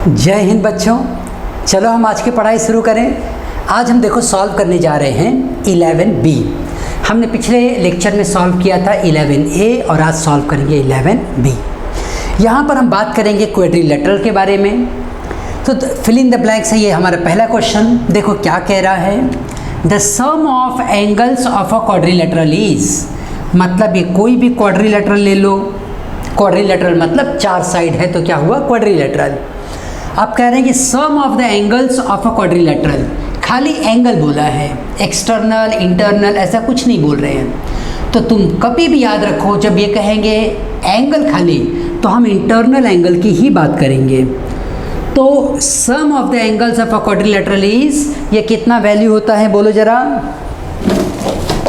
जय हिंद बच्चों, चलो हम आज की पढ़ाई शुरू करें। आज हम देखो सॉल्व करने जा रहे हैं 11B। हमने पिछले लेक्चर में सॉल्व किया था 11A और आज सॉल्व करेंगे 11B। यहाँ पर हम बात करेंगे क्वाड्रिलेटरल के बारे में। तो फिल इन द ब्लैंक्स है, ये हमारा पहला क्वेश्चन। देखो क्या कह रहा है, the sum of angles of a quadrilateral is, मतलब ये कोई भी क्वाड्रिलेटरल ले लो। क्वाड्रिलेटरल मतलब चार साइड है तो क्या हुआ क्वाड्रिलेटरल। आप कह रहे हैं कि sum of the angles of a quadrilateral, खाली एंगल बोला है, एक्सटर्नल इंटरनल ऐसा कुछ नहीं बोल रहे हैं। तो तुम कभी भी याद रखो, जब ये कहेंगे एंगल खाली तो हम इंटरनल एंगल की ही बात करेंगे। तो sum of the angles of a quadrilateral is, ये कितना वैल्यू होता है बोलो ज़रा।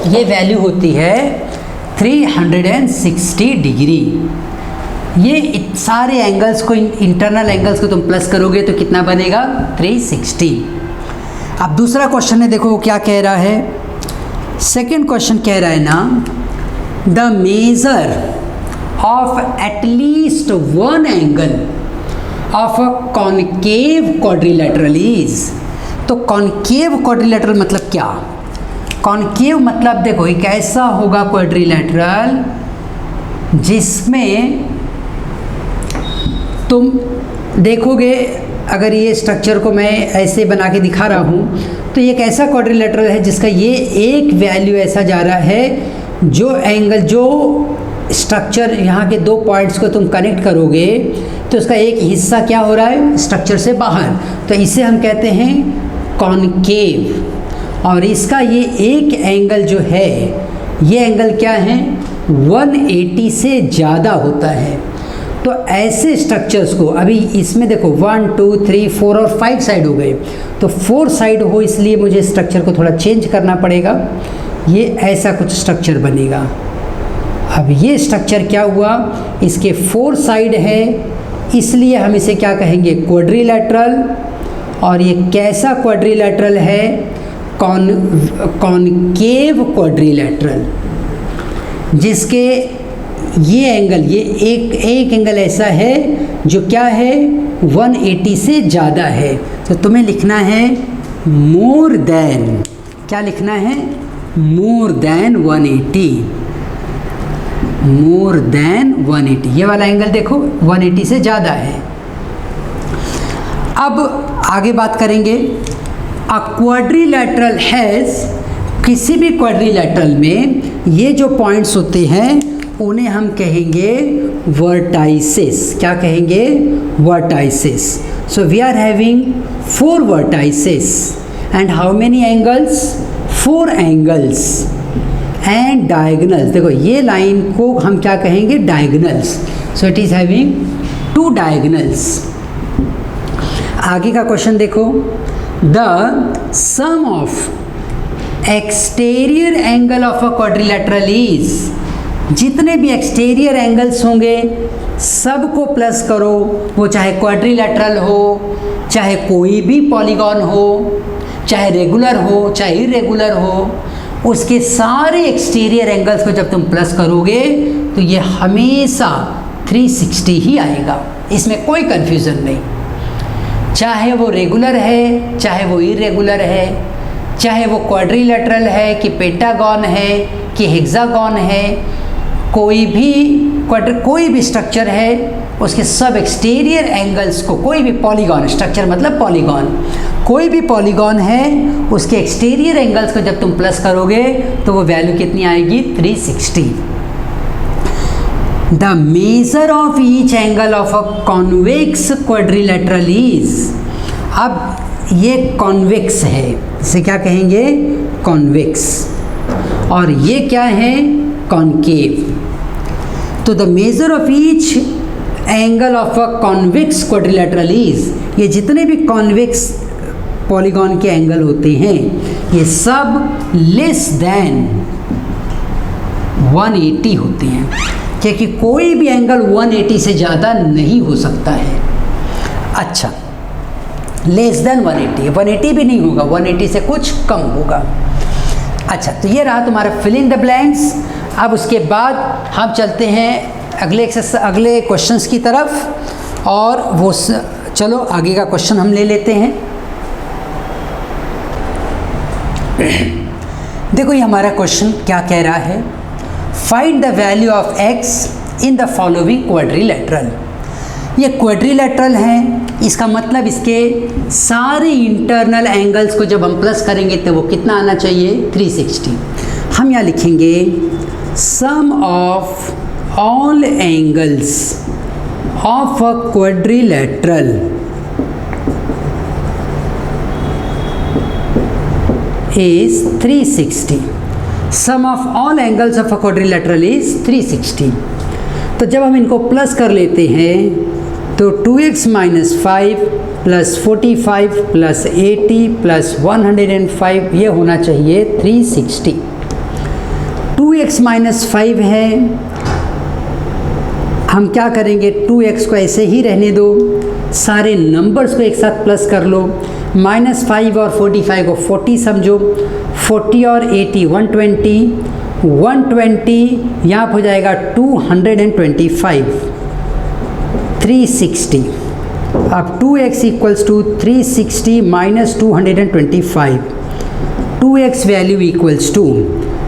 ये वैल्यू होती है 360 डिग्री। ये सारे एंगल्स को, इंटरनल एंगल्स को तुम प्लस करोगे तो कितना बनेगा 360। अब दूसरा क्वेश्चन है, देखो वो क्या कह रहा है। सेकंड क्वेश्चन कह रहा है ना, the measure of at least one angle of a concave quadrilateral is. तो कॉनकेव क्वाड्रिलेटरल मतलब क्या? कॉनकेव मतलब देखो एक ऐसा होगा क्वाड्रिलेटरल जिसमें तुम देखोगे, अगर ये स्ट्रक्चर को मैं ऐसे बना के दिखा रहा हूँ तो ये एक ऐसा क्वाड्रिलेटरल है जिसका ये एक वैल्यू ऐसा जा रहा है, जो एंगल, जो स्ट्रक्चर यहाँ के दो पॉइंट्स को तुम कनेक्ट करोगे तो उसका एक हिस्सा क्या हो रहा है स्ट्रक्चर से बाहर, तो इसे हम कहते हैं कॉनकेव। और इसका ये एक एंगल जो है, ये एंगल क्या है 180 से ज़्यादा होता है। तो ऐसे स्ट्रक्चर्स को, अभी इसमें देखो 1 2 3 4 और 5 साइड हो गए, तो 4 साइड हो इसलिए मुझे स्ट्रक्चर को थोड़ा चेंज करना पड़ेगा। ये ऐसा कुछ स्ट्रक्चर बनेगा। अब ये स्ट्रक्चर क्या हुआ, इसके 4 साइड है इसलिए हम इसे क्या कहेंगे क्वाड्रिलेटरल। और ये कैसा क्वाड्रिलेटरल है, कॉनकेव क्वाड्रिलेटरल, जिसके ये एंगल, ये एक एंगल ऐसा है जो क्या है 180 से ज़्यादा है। तो तुम्हें लिखना है मोर देन, क्या लिखना है मोर देन 180, मोर देन 180। ये वाला एंगल देखो 180 से ज़्यादा है। अब आगे बात करेंगे, अ क्वाड्रिलेटरल हैज़, किसी भी क्वाड्रिलेटरल में ये जो पॉइंट्स होते हैं उन्हें हम कहेंगे वर्टाइसेस। क्या कहेंगे vertices. So we are having 4 vertices and how many angles 4 angles and diagonals. देखो ये लाइन को हम क्या कहेंगे diagonals. So it is having 2 diagonals. आगे का क्वेश्चन देखो, the sum of exterior angle of a quadrilateral is, जितने भी एक्सटीरियर एंगल्स होंगे सबको प्लस करो, वो चाहे क्वाड्रिलेटरल हो, चाहे कोई भी पॉलीगॉन हो, चाहे रेगुलर हो चाहे इरेगुलर हो, उसके सारे एक्सटीरियर एंगल्स को जब तुम प्लस करोगे तो ये हमेशा 360 ही आएगा। इसमें कोई कन्फ्यूज़न नहीं। चाहे वो रेगुलर है, चाहे वो इरेगुलर है, चाहे वो क्वाड्रिलेटरल है कि पेंटागन है कि हेक्सागन है, कोई भी स्ट्रक्चर है, उसके सब एक्सटीरियर एंगल्स को, कोई भी पॉलीगॉन, स्ट्रक्चर मतलब पॉलीगॉन, कोई भी पॉलीगॉन है उसके एक्सटीरियर एंगल्स को जब तुम प्लस करोगे तो वो वैल्यू कितनी आएगी 360। The measure of each angle of a convex quadrilateral is, अब ये कॉन्वेक्स है, इसे क्या कहेंगे कॉन्वेक्स, और ये क्या है कॉनकेव। तो the measure of each angle of a convex quadrilateral is, ये जितने भी कॉन्वेक्स पॉलीगॉन के एंगल होते हैं ये सब लेस देन 180 होते हैं, क्योंकि कोई भी एंगल 180 से ज़्यादा नहीं हो सकता है। अच्छा, लेस देन 180 भी नहीं होगा, 180 से कुछ कम होगा। अच्छा, तो ये रहा तुम्हारा फिल इन द ब्लैंक्स। अब उसके बाद हम चलते हैं अगले क्वेश्चंस की तरफ, और वो चलो आगे का क्वेश्चन हम ले लेते हैं। देखो ये हमारा क्वेश्चन क्या कह रहा है, find the value of x in the following quadrilateral. ये क्वाड्रिलेटरल है, इसका मतलब इसके सारे इंटरनल एंगल्स को जब हम प्लस करेंगे तो वो कितना आना चाहिए, 360। हम यहाँ लिखेंगे sum of all angles of a quadrilateral is 360. Sum of all angles of a quadrilateral is 360. तो जब हम इनको प्लस कर लेते हैं तो 2x minus 5 plus 45 plus 80 plus 105 ये होना चाहिए 360। 2x माइनस 5 है, हम क्या करेंगे, 2x को ऐसे ही रहने दो, सारे नंबर्स को एक साथ प्लस कर लो। -5 और 45 को 40 समझो, 40 और 80 120, 120 यहाँ हो जाएगा 225, 360। अब 2x equals to 360 minus 225, 2x value equals to,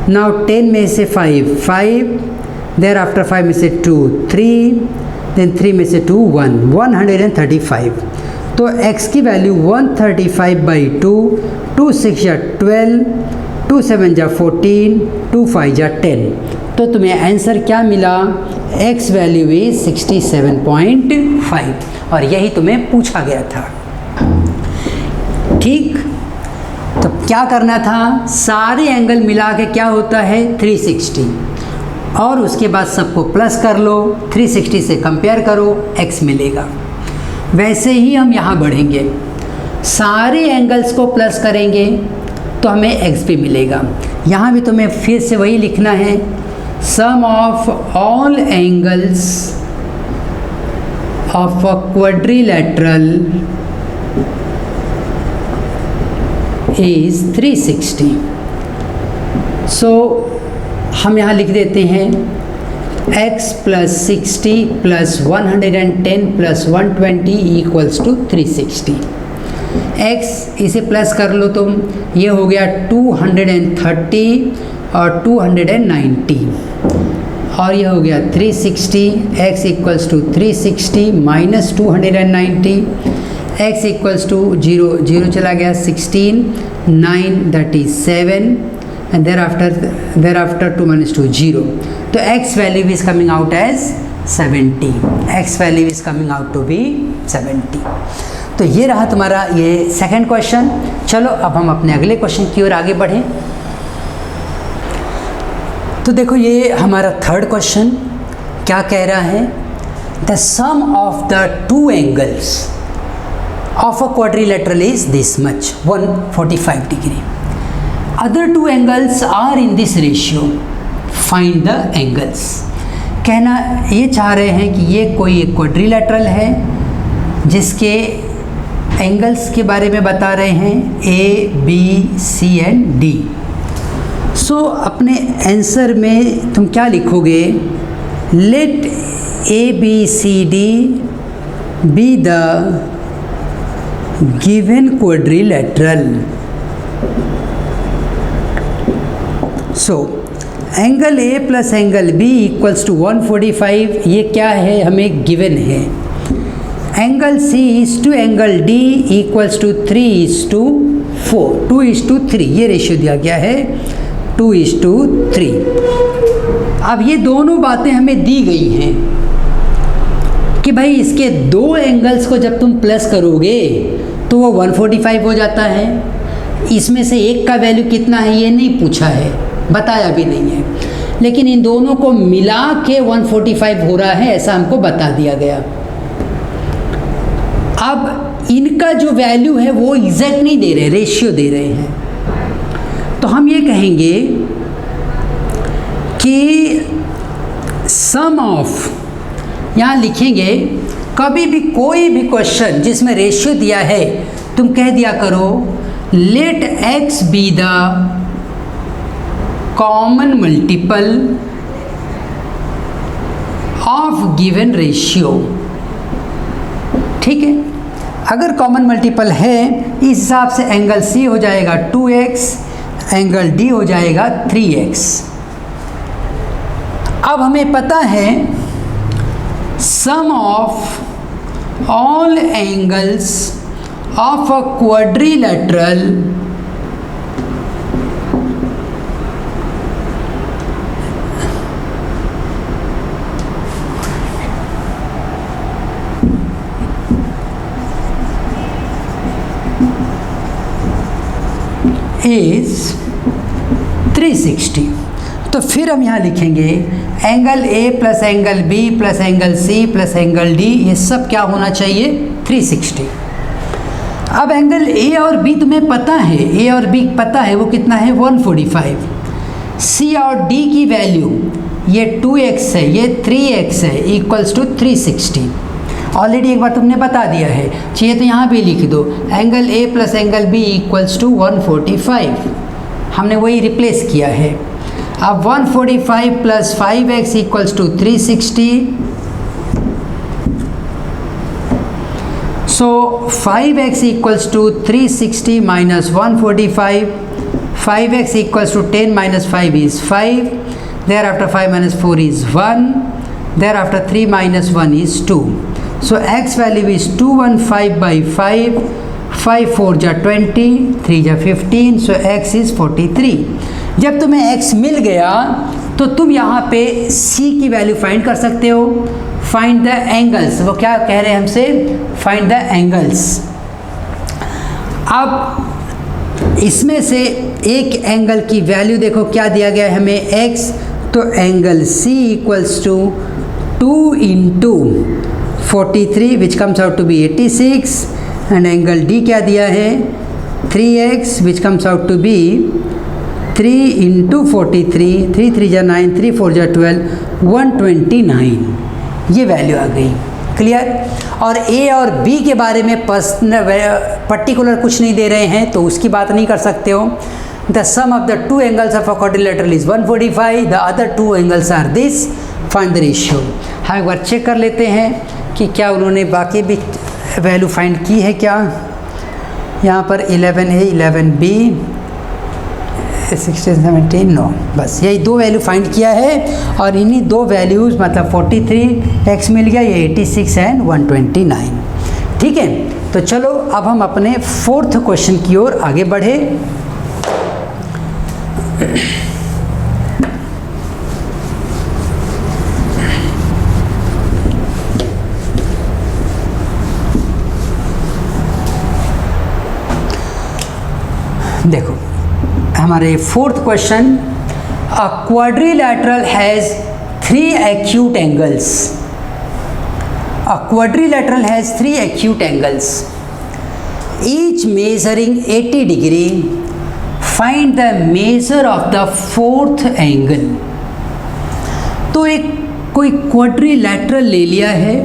now 10 में से 5, देयर आफ्टर 5 में से 2 3, देन 3 में से 2 1, 135। तो x की वैल्यू 135/2, 2 6 या 12, 2 7 या 14, 2 5 या 10। तो तुम्हें आंसर क्या मिला, x वैल्यू इज 67.5 और यही तुम्हें पूछा गया था। ठीक, तो क्या करना था, सारे एंगल मिला के क्या होता है 360 और उसके बाद सबको प्लस कर लो, 360 से कंपेयर करो, x मिलेगा। वैसे ही हम यहाँ बढ़ेंगे, सारे एंगल्स को प्लस करेंगे तो हमें x भी मिलेगा। यहाँ भी तुम्हें फिर से वही लिखना है, sum of all angles of a quadrilateral is 360। So हम यहाँ लिख देते हैं x plus 60 plus 110 plus 120 equals to 360। x इसे प्लस कर लो तुम, ये हो गया 230 और 290 और ये हो गया 360। x equals to 360 minus 290, x equals to 0 0 चला गया, 16 9 that is 7 and thereafter 2 minus 2 0. तो x value is coming out as 70. x value is coming out to be 70. तो ये रहा तुम्हारा ये सेकंड क्वेश्चन। चलो अब हम अपने अगले क्वेश्चन की ओर आगे बढ़ें। तो देखो ये हमारा थर्ड क्वेश्चन क्या कह रहा है, the sum of the two angles of a quadrilateral is this much, 145 degree. Other two angles are in this ratio. Find the angles. कहना ये चाह रहे हैं कि ये कोई एक क्वाड्रिलेटरल है जिसके एंगल्स के बारे में बता रहे हैं A, B, C and D। So अपने आंसर में तुम क्या लिखोगे, let ABCD be the given quadrilateral। So angle A plus angle B equals to 145, ये क्या है, हमें गिवन है। Angle C is to angle D equals to 3:4, 2:3, ये रेशियो दिया गया है 2:3। अब ये दोनों बातें हमें दी गई हैं कि भाई इसके दो एंगल्स को जब तुम प्लस करोगे तो वो 145 हो जाता है। इसमें से एक का वैल्यू कितना है ये नहीं पूछा है, बताया भी नहीं है, लेकिन इन दोनों को मिला के 145 हो रहा है ऐसा हमको बता दिया गया। अब इनका जो वैल्यू है वो एग्जैक्ट नहीं दे रहे, रेशियो दे रहे हैं। तो हम ये कहेंगे कि सम ऑफ, यहाँ लिखेंगे कभी भी कोई भी क्वेश्चन जिसमें रेशियो दिया है तुम कह दिया करो let x be the common multiple of given ratio. ठीक है, अगर कॉमन मल्टीपल है इस हिसाब से एंगल C हो जाएगा 2x, एंगल D हो जाएगा 3x। अब हमें पता है sum of all angles of a quadrilateral is 360। तो फिर हम यहाँ लिखेंगे angle A plus angle B plus angle C plus angle D, ये सब क्या होना चाहिए 360। अब एंगल A और B तुम्हें पता है, A और B पता है वो कितना है 145। C और D की वैल्यू ये 2x है, ये 3x है, इक्वल्स टू 360। ऑलरेडी एक बार तुमने बता दिया है, चाहिए तो यहाँ भी लिख दो angle A plus angle B equals to 145, हमने वही रिप्लेस किया है। अब 145 plus 5x equals to 360, so 5x equals to 360 minus 145, 5x equals to 10 minus 5 is 5, thereafter 5 minus 4 is 1, thereafter 3 minus 1 is 2. So x value is 215 by 5, 5 4 जा 20, 3 जा 15, so x is 43. जब तुम्हें x मिल गया तो तुम यहाँ पे c की वैल्यू फाइंड कर सकते हो। फाइंड द एंगल्स, वो क्या कह रहे हैं हमसे, फाइंड द एंगल्स। अब इसमें से एक एंगल की वैल्यू देखो क्या दिया गया है हमें x, तो angle C equals to 2 into 43 which comes out to be 86, and angle D क्या दिया है 3x which comes out to be 3 into 43, 3 3 जा 9, 3 4 जा 12, 129, ये वैल्यू आ गई। क्लियर। और A और B के बारे में पर्टिकुलर कुछ नहीं दे रहे हैं तो उसकी बात नहीं कर सकते हो। The sum of the two angles of a quadrilateral is 145, the other two angles are this, find the ratio. हम एक बार चेक कर लेते हैं कि क्या उन्होंने बाकी भी वैल्यू फाइंड की है क्या। यहाँ पर 11A 11B 16 17 नो, बस यही दो वैल्यू फाइंड किया है और इन्हीं दो वैल्यूज़ मतलब 43x मिल गया, ये 86 एंड 129। ठीक है, तो चलो अब हम अपने फोर्थ क्वेश्चन की ओर आगे बढ़े। देखो हमारे fourth question, a quadrilateral has 3 acute angles. A quadrilateral has 3 acute angles, each measuring 80 degree. Find the measure of the fourth angle. तो एक कोई क्वाड्रिलेटरल ले लिया है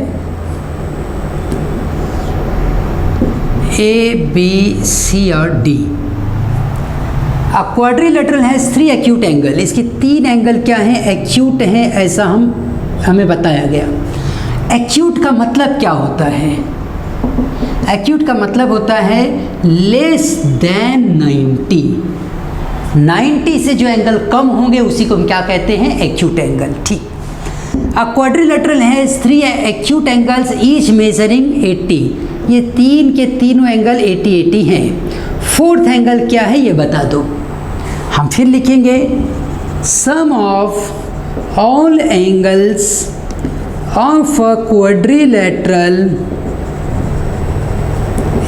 A, B, C और D। A quadrilateral has 3 acute angle, इसके 3 angle क्या हैं, एक्यूट हैं, ऐसा हमें बताया गया। एक्यूट का मतलब क्या होता है, एक्यूट का मतलब होता है लेस देन 90 से जो एंगल कम होंगे उसी को हम क्या कहते हैं, एक्यूट एंगल। ठीक। अ quadrilateral has 3 acute angles each measuring 80, ये तीन के तीनों एंगल 80 हैं। फोर्थ एंगल क्या है ये बता दो। हम फिर लिखेंगे sum of all angles of a quadrilateral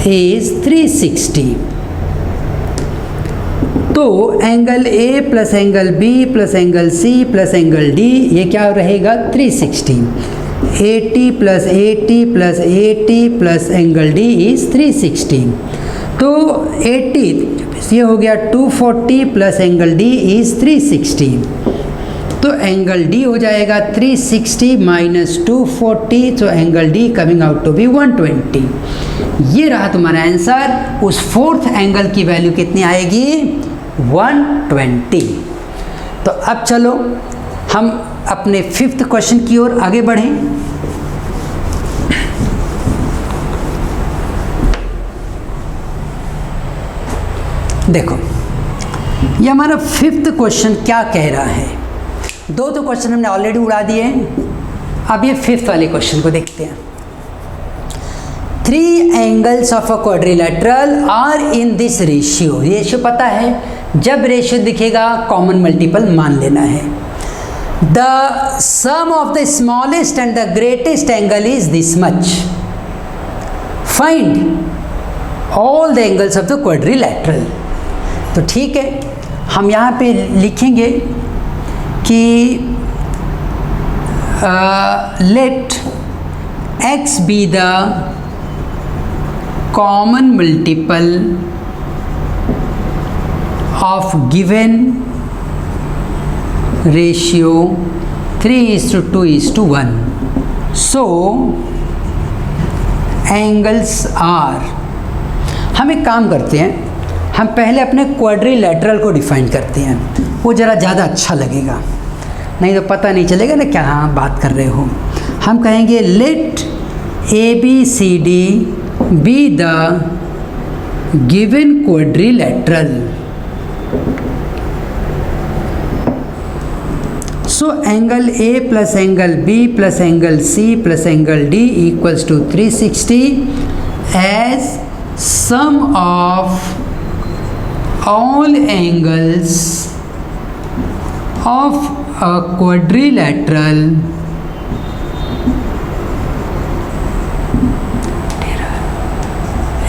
is 360। तो angle A plus angle B plus angle C plus angle D ये क्या रहेगा 360। 80 plus 80 plus 80 plus angle D is 360। तो 80 ये हो गया 240 प्लस एंगल D इज 360। तो एंगल D हो जाएगा 360 माइनस 240, तो angle D coming out to be 120। ये रहा तुम्हारा आंसर। उस फोर्थ एंगल की वैल्यू कितनी आएगी 120। तो अब चलो हम अपने फिफ्थ क्वेश्चन की ओर आगे बढ़ें। देखो ये हमारा 5th क्वेश्चन क्या कह रहा है। 2 तो क्वेश्चन हमने ऑलरेडी उड़ा दिए हैं, अब ये 5th वाले क्वेश्चन को देखते हैं। 3 angles of a quadrilateral are in this ratio. Ratio पता है, जब रेशियो दिखेगा कॉमन मल्टीपल मान लेना है। The sum of the smallest and the greatest angle is this much. Find all the angles of the quadrilateral. तो ठीक है, हम यहाँ पे लिखेंगे कि let x be the common multiple of given ratio 3:2:1। So angles are. हम एक काम करते हैं, हम पहले अपने क्वाड्रिलेटरल को डिफाइन करते हैं, वो ज़रा ज़्यादा अच्छा लगेगा, नहीं तो पता नहीं चलेगा ना क्या हाँ बात कर रहे हो। हम कहेंगे let ABCD be the given quadrilateral. So angle A plus angle B plus angle C plus angle D equals to 360 as sum of all angles of a quadrilateral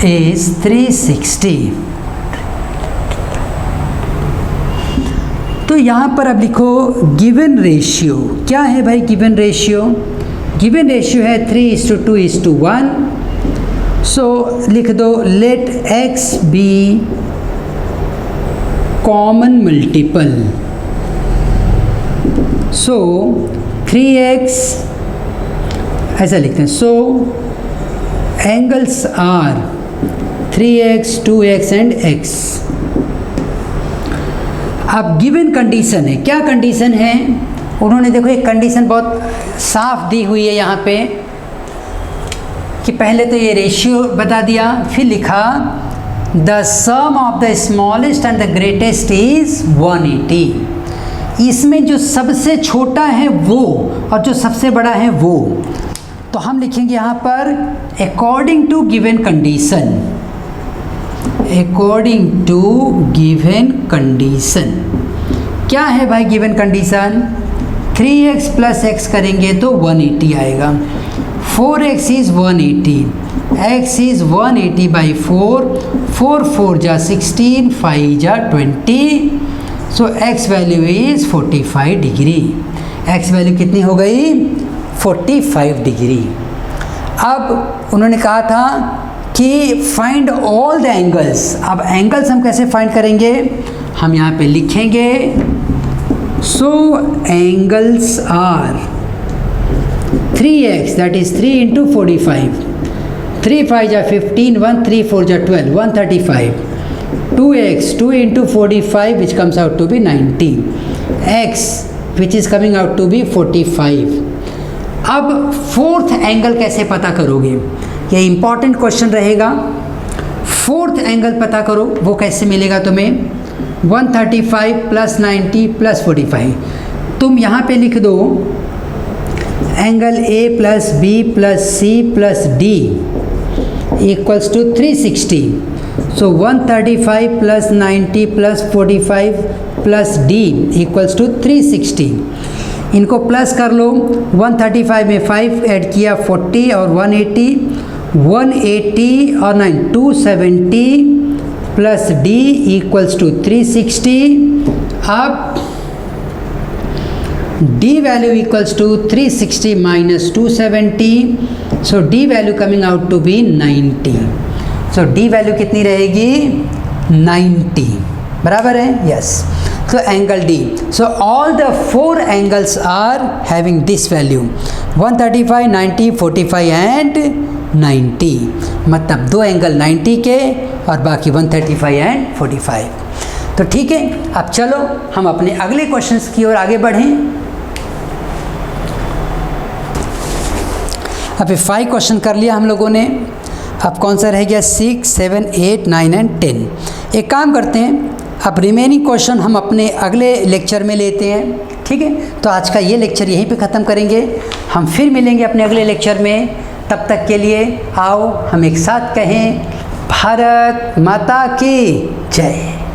is 360। तो यहाँ पर अब लिखो गिवन रेशियो क्या है भाई। Given ratio है 3:2:1। So लिख दो let x be common multiple. So 3x ऐसा लिखते हैं। So angles are 3x 2x and x। अब गिवन कंडीशन है, क्या कंडीशन है उन्होंने देखो एक कंडीशन बहुत साफ दी हुई है यहाँ पे कि पहले तो ये रेशियो बता दिया, फिर लिखा the sum of the smallest and the greatest is 180। इसमें जो सबसे छोटा है वो और जो सबसे बड़ा है वो, तो हम लिखेंगे यहाँ पर according to given condition. According to given condition क्या है भाई given condition. 3x plus x करेंगे तो 180 आएगा। 4x is 180, x is 180 by 4, 4 4 जा 16, 5 जा 20। सो x value is 45 degree. x value कितनी हो गई 45 डिग्री। अब उन्होंने कहा था कि फाइंड ऑल द एंगल्स। अब एंगल्स हम कैसे फाइंड करेंगे, हम यहाँ पे लिखेंगे so angles are 3x that is 3 into 45, 3 5 जा 15, 1 3 4 जा 12, 135, 2x 2 into 45 which comes out to be 90, x which is coming out to be 45। अब फोर्थ एंगल कैसे पता करोगे, ये इंपॉर्टेंट क्वेश्चन रहेगा। फोर्थ एंगल पता करो, वो कैसे मिलेगा तुम्हें 135 प्लस 90 प्लस 45। तुम यहाँ पे लिख दो angle A plus B plus C plus D equals to 360। So 135 plus 90 plus 45 plus D equals to 360। इनको प्लस कर लो, 135 में 5 ऐड किया 40 और 180 और 9 270 प्लस D इक्वल्स टू 360। अब D value equals to 360 minus 270। So D value coming out to be 90। So D value कितनी रहेगी 90, बराबर है, yes. So angle D. So all the 4 angles are having this value 135, 90, 45 and 90। मतलब 2 angle 90 के और बाकी 135 and 45। तो ठीक है, अब चलो हम अपने अगले क्वेश्चंस की ओर आगे बढ़ें। अभी 5 क्वेश्चन कर लिया हम लोगों ने, अब कौन सा रह गया 6, 7, 8, 9 एंड 10। एक काम करते हैं, अब रिमेनिंग क्वेश्चन हम अपने अगले लेक्चर में लेते हैं, ठीक है। तो आज का ये लेक्चर यहीं पे ख़त्म करेंगे, हम फिर मिलेंगे अपने अगले लेक्चर में। तब तक के लिए आओ हम एक साथ कहें, भारत माता की जय।